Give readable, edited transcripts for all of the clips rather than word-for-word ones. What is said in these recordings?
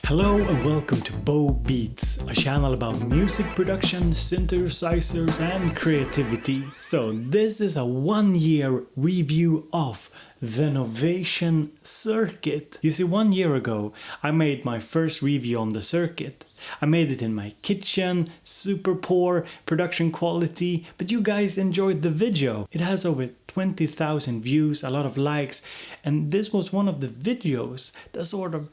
Hello and welcome to BoBeats, a channel about music production, synthesizers and creativity. So this is a 1-year review of the Novation Circuit. You see, 1 year ago I made my first review on the Circuit. I made it in my kitchen, super poor production quality, but you guys enjoyed the video. It has over 20,000 views, a lot of likes, and this was one of the videos that sort of,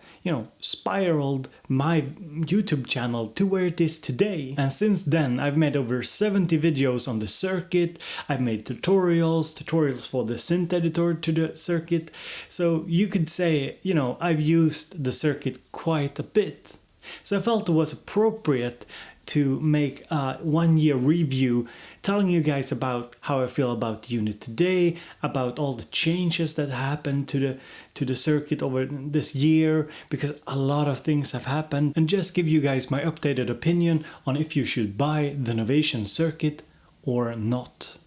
spiraled my YouTube channel to where it is today. And since then, I've made over 70 videos on the Circuit. I've made tutorials for the synth editor to the Circuit. So you could say, I've used the Circuit quite a bit. So I felt it was appropriate to make a 1-year review telling you guys about how I feel about the unit today, about all the changes that happened to the Circuit over this year, because a lot of things have happened, and just give you guys my updated opinion on if you should buy the Novation Circuit or not.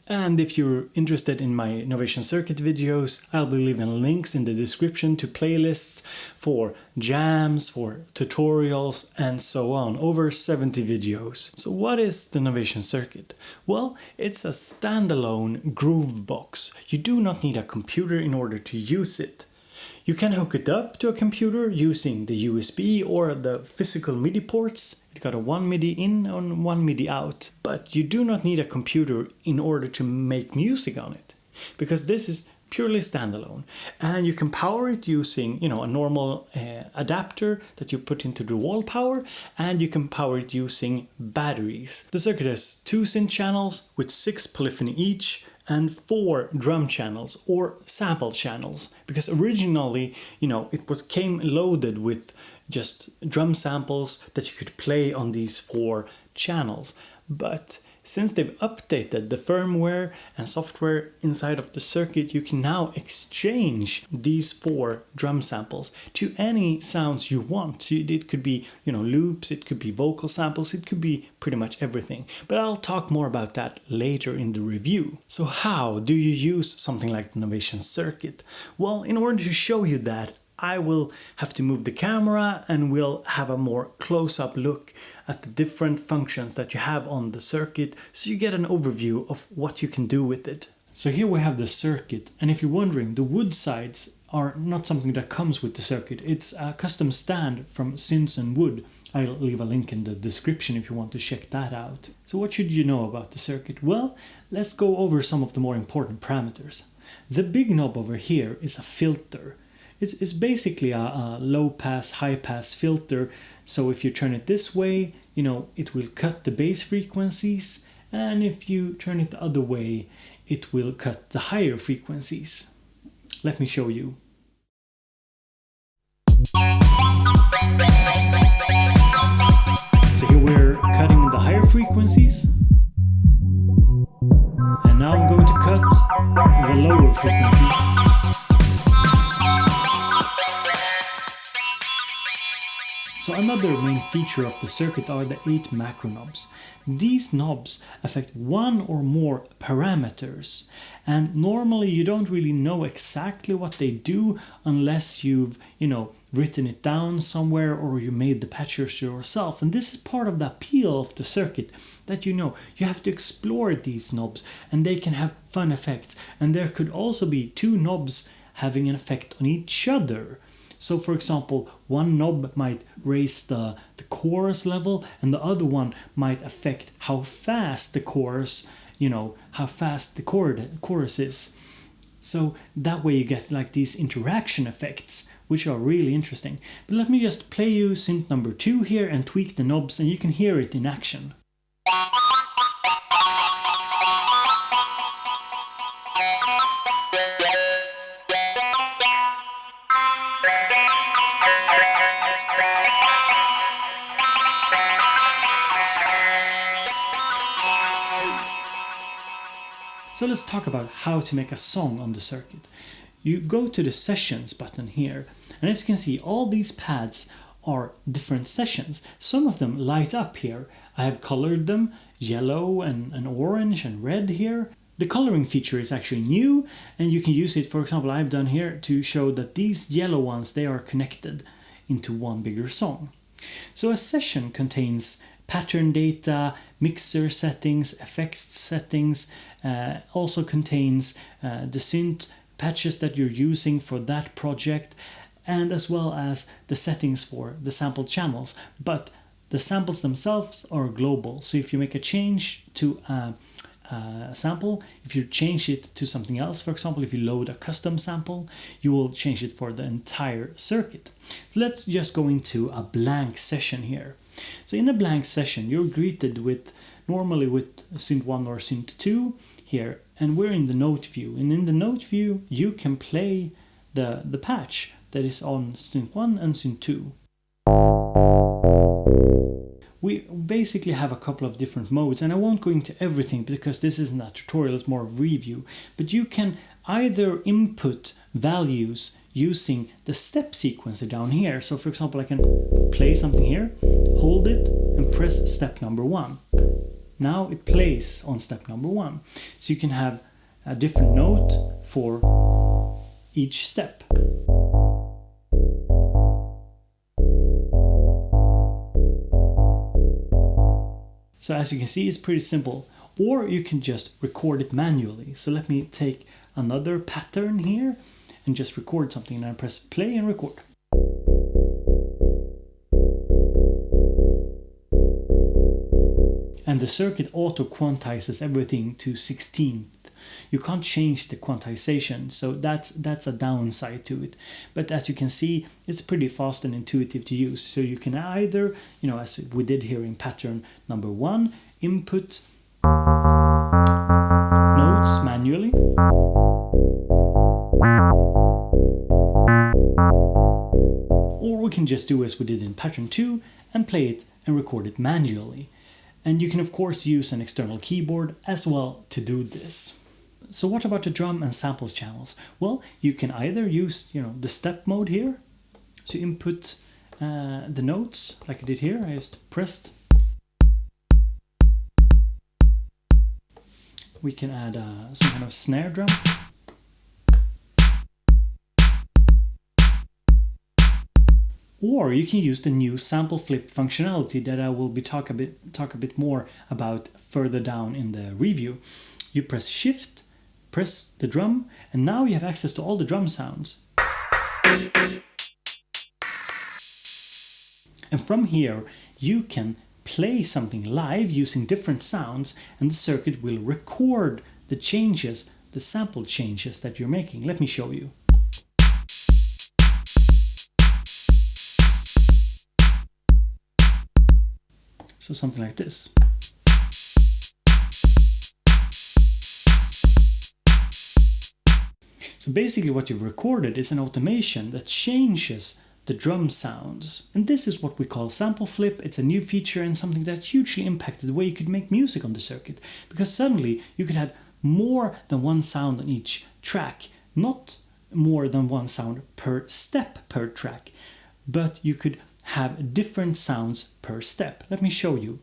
And if you're interested in my Novation Circuit videos, I'll be leaving links in the description to playlists for jams, for tutorials, and so on. Over 70 videos. So what is the Novation Circuit? Well, it's a standalone groove box. You do not need a computer in order to use it. You can hook it up to a computer using the USB or the physical MIDI ports. It's got a 1 MIDI in and 1 MIDI out. But you do not need a computer in order to make music on it, because this is purely standalone. And you can power it using, a normal adapter that you put into the wall power, and you can power it using batteries. The Circuit has 2 synth channels with 6 polyphony each, and 4 drum channels or sample channels, because originally, it came loaded with just drum samples that you could play on these 4 channels. But since they've updated the firmware and software inside of the Circuit, you can now exchange these 4 drum samples to any sounds you want. It could be, loops, it could be vocal samples, it could be pretty much everything. But I'll talk more about that later in the review. So how do you use something like the Novation Circuit? Well, in order to show you that, I will have to move the camera and we'll have a more close-up look at the different functions that you have on the Circuit, so you get an overview of what you can do with it. So here we have the Circuit, and if you're wondering, the wood sides are not something that comes with the Circuit. It's a custom stand from Synths and Wood. I'll leave a link in the description if you want to check that out. So what should you know about the Circuit? Well, let's go over some of the more important parameters. The big knob over here is a filter. It's basically a low-pass, high-pass filter. So if you turn it this way, it will cut the bass frequencies. And if you turn it the other way, it will cut the higher frequencies. Let me show you. So here we're cutting the higher frequencies. And now I'm going to cut the lower frequencies. So another main feature of the Circuit are the 8 macro knobs. These knobs affect 1 or more parameters, and normally you don't really know exactly what they do unless you've, written it down somewhere or you made the patches yourself. And this is part of the appeal of the Circuit, that you have to explore these knobs and they can have fun effects. And there could also be 2 knobs having an effect on each other. So for example, one knob might raise the chorus level and the other one might affect how fast the chorus, how fast the chorus is. So that way you get like these interaction effects, which are really interesting. But let me just play you synth number 2 here and tweak the knobs, and you can hear it in action. So let's talk about how to make a song on the Circuit. You go to the Sessions button here, and as you can see, all these pads are different sessions. Some of them light up here. I have colored them yellow and orange and red here. The coloring feature is actually new, and you can use it, for example, I've done here to show that these yellow ones, they are connected into one bigger song. So a session contains pattern data, mixer settings, effects settings, also contains the synth patches that you're using for that project, and as well as the settings for the sample channels. But the samples themselves are global. So if you make a change to a sample, if you change it to something else, for example, if you load a custom sample, you will change it for the entire circuit. So let's just go into a blank session here. So in a blank session, you're greeted with normally with synth 1 or synth 2 here, and we're in the note view. And in the note view, you can play the patch that is on synth 1 and synth 2. We basically have a couple of different modes, and I won't go into everything because this isn't a tutorial, it's more a review. But you can either input values using the step sequencer down here. So for example, I can play something here, hold it, and press step number 1. Now it plays on step number 1. So you can have a different note for each step. So as you can see, it's pretty simple. Or you can just record it manually. So let me take another pattern here and just record something, and I press play and record. And the circuit auto quantizes everything to 16th. You can't change the quantization, so that's a downside to it. But as you can see, it's pretty fast and intuitive to use. So you can either, as we did here in pattern number 1, input notes manually, or we can just do as we did in pattern 2 and play it and record it manually. And you can of course use an external keyboard as well to do this. So what about the drum and samples channels? Well, you can either use the step mode here to input the notes like I did here. I just pressed. We can add some kind of snare drum. Or you can use the new sample flip functionality that I will be talk a bit more about further down in the review. You press shift, press the drum, and now you have access to all the drum sounds. And from here you can play something live using different sounds, and the circuit will record the changes, the sample changes that you're making. Let me show you. So something like this. So basically what you've recorded is an automation that changes the drum sounds. And this is what we call sample flip. It's a new feature and something that hugely impacted the way you could make music on the circuit. Because suddenly you could have more than one sound on each track. Not more than one sound per step per track. But you could have different sounds per step. Let me show you.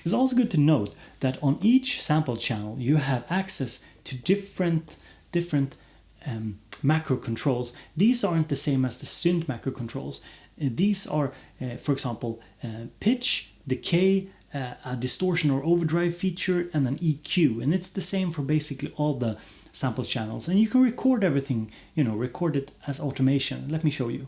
It's also good to note that on each sample channel you have access to different macro controls. These aren't the same as the synth macro controls. These are, for example, pitch, decay, a distortion or overdrive feature, and an EQ. And it's the same for basically all the sample channels. And you can record everything, record it as automation. Let me show you.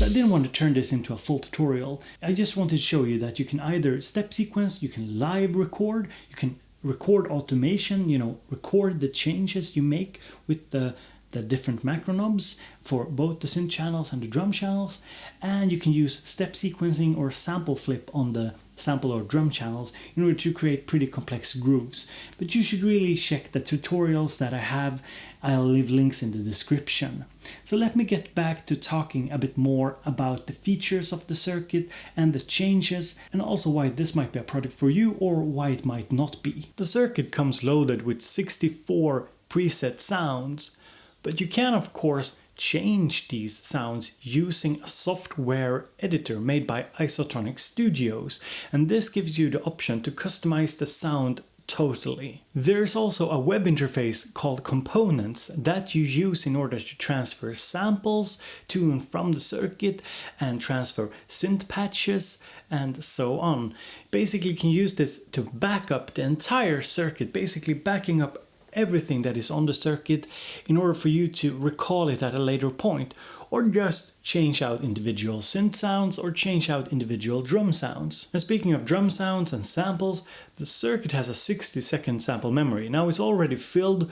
I didn't want to turn this into a full tutorial. I just wanted to show you that you can either step sequence, you can live record, you can record automation, record the changes you make with the different macro knobs for both the synth channels and the drum channels, and you can use step sequencing or sample flip on the sample or drum channels in order to create pretty complex grooves. But you should really check the tutorials that I have. I'll leave links in the description. So let me get back to talking a bit more about the features of the circuit and the changes, and also why this might be a product for you or why it might not be. The circuit comes loaded with 64 preset sounds, but you can of course change these sounds using a software editor made by Isotronic Studios, and this gives you the option to customize the sound totally. There's also a web interface called Components that you use in order to transfer samples to and from the circuit and transfer synth patches and so on. Basically, you can use this to back up the entire circuit, basically backing up everything that is on the circuit in order for you to recall it at a later point, or just change out individual synth sounds or change out individual drum sounds. And speaking of drum sounds and samples, the circuit has a 60-second sample memory. Now it's already filled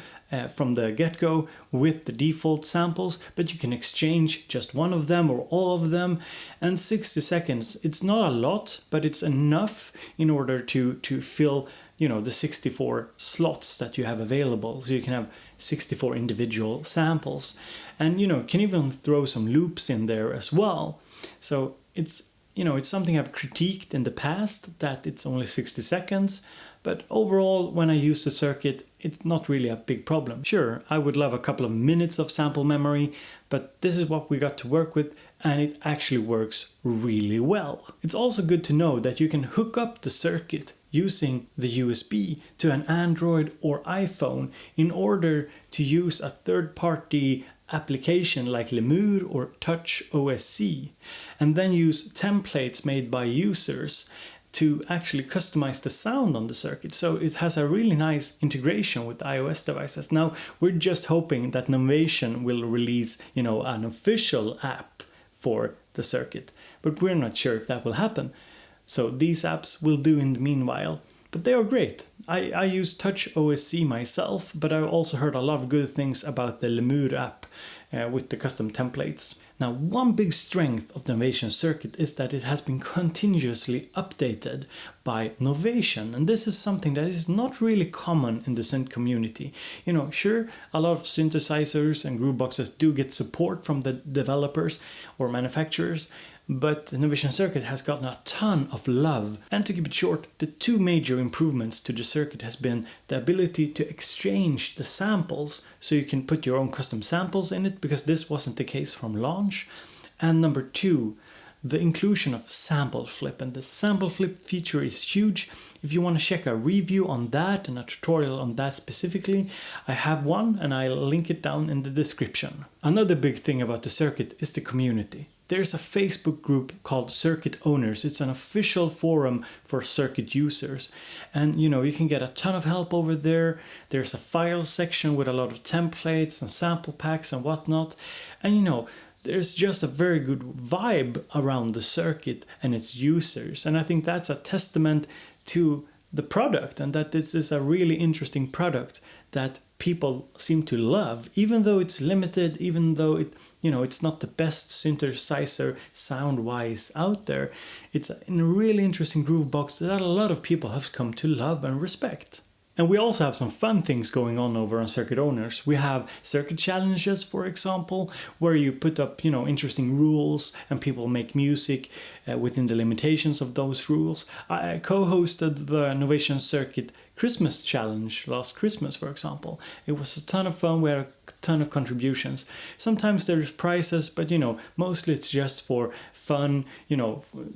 from the get-go with the default samples, but you can exchange just one of them or all of them. And 60 seconds, it's not a lot, but it's enough in order to fill the 64 slots that you have available. So you can have 64 individual samples, and can even throw some loops in there as well. So it's something I've critiqued in the past, that it's only 60 seconds, but overall when I use the circuit, it's not really a big problem. Sure, I would love a couple of minutes of sample memory, but this is what we got to work with, and it actually works really well. It's also good to know that you can hook up the circuit using the USB to an Android or iPhone in order to use a third-party application like Lemur or Touch OSC, and then use templates made by users to actually customize the sound on the circuit. So it has a really nice integration with iOS devices. Now we're just hoping that Novation will release, an official app for the circuit, but we're not sure if that will happen. So these apps will do in the meanwhile, but they are great. I use Touch OSC myself, but I've also heard a lot of good things about the Lemur app with the custom templates. Now, one big strength of the Novation circuit is that it has been continuously updated by Novation, and this is something that is not really common in the synth community. Sure, a lot of synthesizers and grooveboxes do get support from the developers or manufacturers, but the Novation circuit has gotten a ton of love. And to keep it short, the two major improvements to the circuit has been the ability to exchange the samples, so you can put your own custom samples in it, because this wasn't the case from launch. And number two, the inclusion of sample flip, and the sample flip feature is huge. If you want to check a review on that and a tutorial on that specifically, I have one and I'll link it down in the description. Another big thing about the circuit is the community. There's a Facebook group called Circuit Owners. It's an official forum for circuit users. And you can get a ton of help over there. There's a file section with a lot of templates and sample packs and whatnot. And there's just a very good vibe around the circuit and its users. And I think that's a testament to the product, and that this is a really interesting product that people seem to love, even though it's limited, even though it's not the best synthesizer sound-wise out there. It's a really interesting groove box that a lot of people have come to love and respect. And we also have some fun things going on over on Circuit Owners. We have circuit challenges, for example, where you put up, interesting rules and people make music within the limitations of those rules. I co-hosted the Novation Circuit Christmas Challenge last Christmas, for example. It was a ton of fun. We had a ton of contributions. Sometimes there's prizes, but mostly it's just for fun,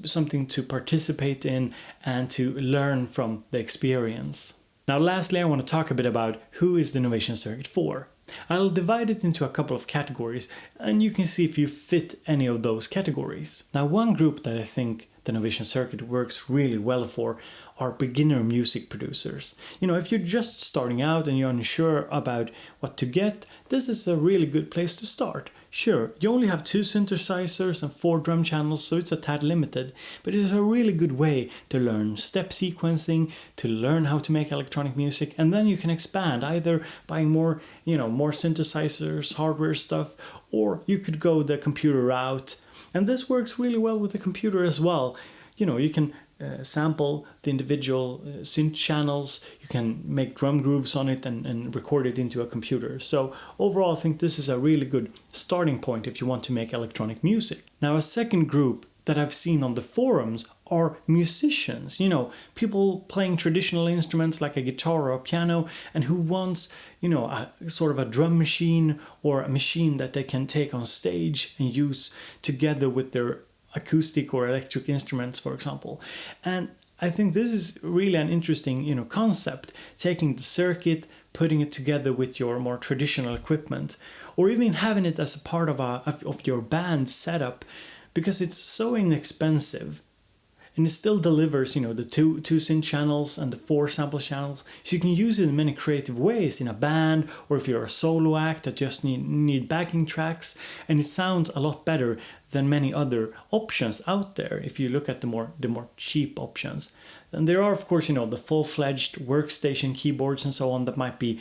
something to participate in and to learn from the experience. Now lastly, I want to talk a bit about who is the Novation Circuit for. I'll divide it into a couple of categories, and you can see if you fit any of those categories. Now, one group that I think the Novation Circuit works really well for are beginner music producers. If you're just starting out and you're unsure about what to get, this is a really good place to start. Sure, you only have 2 synthesizers and 4 drum channels, so it's a tad limited, but it's a really good way to learn step sequencing, to learn how to make electronic music, and then you can expand either buying more synthesizers, hardware stuff, or you could go the computer route. And this works really well with the computer as well. You can sample the individual synth channels. You can make drum grooves on it and record it into a computer. So overall, I think this is a really good starting point if you want to make electronic music. Now, a second group that I've seen on the forums are musicians, people playing traditional instruments like a guitar or a piano, and who wants, a sort of a drum machine or a machine that they can take on stage and use together with their acoustic or electric instruments, for example. And I think this is really an interesting, concept, taking the circuit, putting it together with your more traditional equipment, or even having it as a part of your band setup, because it's so inexpensive. And it still delivers, the two synth channels and the 4 sample channels. So you can use it in many creative ways in a band, or if you're a solo act that just need backing tracks. And it sounds a lot better than many other options out there if you look at the more cheap options. And there are, of course, the full-fledged workstation keyboards and so on that might be,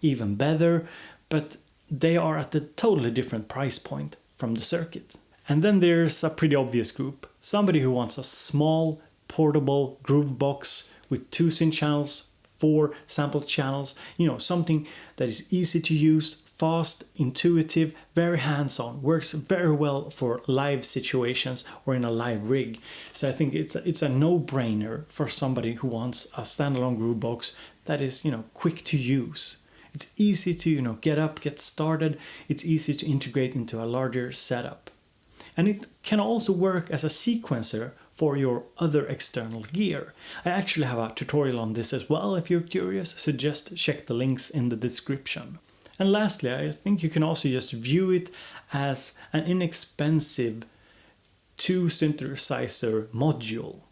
even better. But they are at a totally different price point from the circuit. And then there's a pretty obvious group. Somebody who wants a small, portable groove box with 2 synth channels, 4 sample channels, something that is easy to use, fast, intuitive, very hands-on, works very well for live situations or in a live rig. So I think it's a no-brainer for somebody who wants a standalone groove box that is, quick to use. It's easy to, get started. It's easy to integrate into a larger setup. And it can also work as a sequencer for your other external gear. I actually have a tutorial on this as well if you're curious, so just check the links in the description. And lastly, I think you can also just view it as an inexpensive 2 synthesizer module.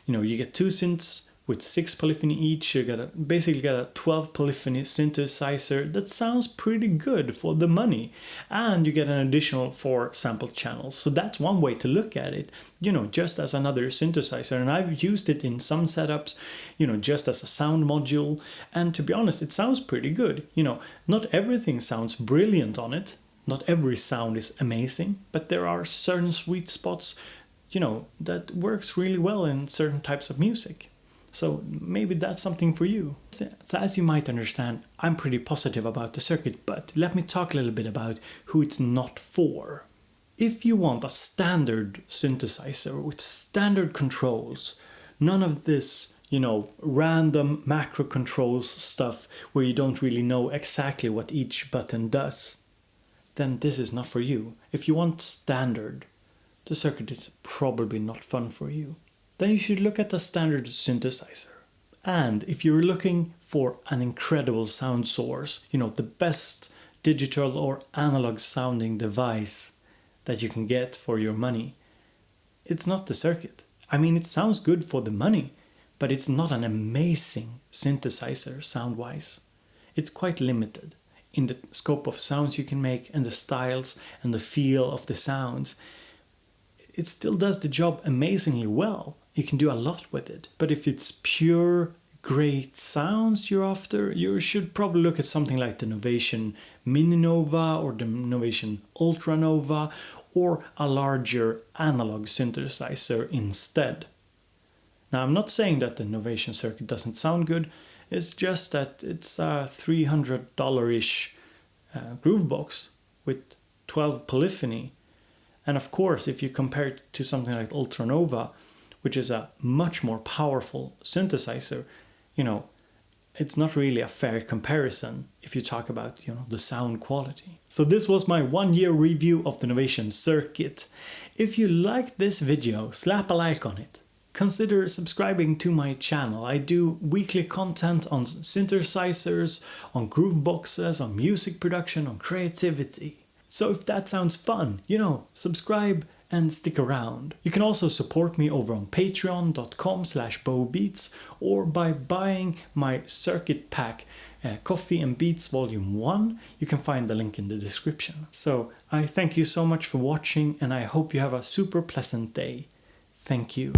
You get 2 synths with 6 polyphony each. You basically get a 12 polyphony synthesizer that sounds pretty good for the money, and you get an additional 4 sample channels. So that's one way to look at it, just as another synthesizer. And I've used it in some setups, just as a sound module, and to be honest, it sounds pretty good. Not everything sounds brilliant on it, not every sound is amazing, but there are certain sweet spots, that works really well in certain types of music. So maybe that's something for you. So as you might understand, I'm pretty positive about the circuit, but let me talk a little bit about who it's not for. If you want a standard synthesizer with standard controls, none of this, random macro controls stuff where you don't really know exactly what each button does, then this is not for you. If you want standard, the circuit is probably not fun for you. Then you should look at a standard synthesizer. And if you're looking for an incredible sound source, the best digital or analog sounding device that you can get for your money, it's not the circuit. I mean, it sounds good for the money, but it's not an amazing synthesizer sound-wise. It's quite limited in the scope of sounds you can make and the styles and the feel of the sounds. It still does the job amazingly well. You can do a lot with it. But if it's pure, great sounds you're after, you should probably look at something like the NOVATION Mini Nova or the NOVATION Ultra Nova, or a larger analog synthesizer instead. Now, I'm not saying that the NOVATION circuit doesn't sound good. It's just that it's a $300-ish groove box with 12 polyphony. And of course, if you compare it to something like Ultra Nova, which is a much more powerful synthesizer, it's not really a fair comparison if you talk about, the sound quality. So this was my 1-year review of the NOVATION circuit. If you liked this video, slap a like on it. Consider subscribing to my channel. I do weekly content on synthesizers, on groove boxes, on music production, on creativity. So if that sounds fun, subscribe and stick around. You can also support me over on patreon.com/BoBeats, or by buying my circuit pack, Coffee and Beats Volume 1. You can find the link in the description. So I thank you so much for watching, and I hope you have a super pleasant day. Thank you.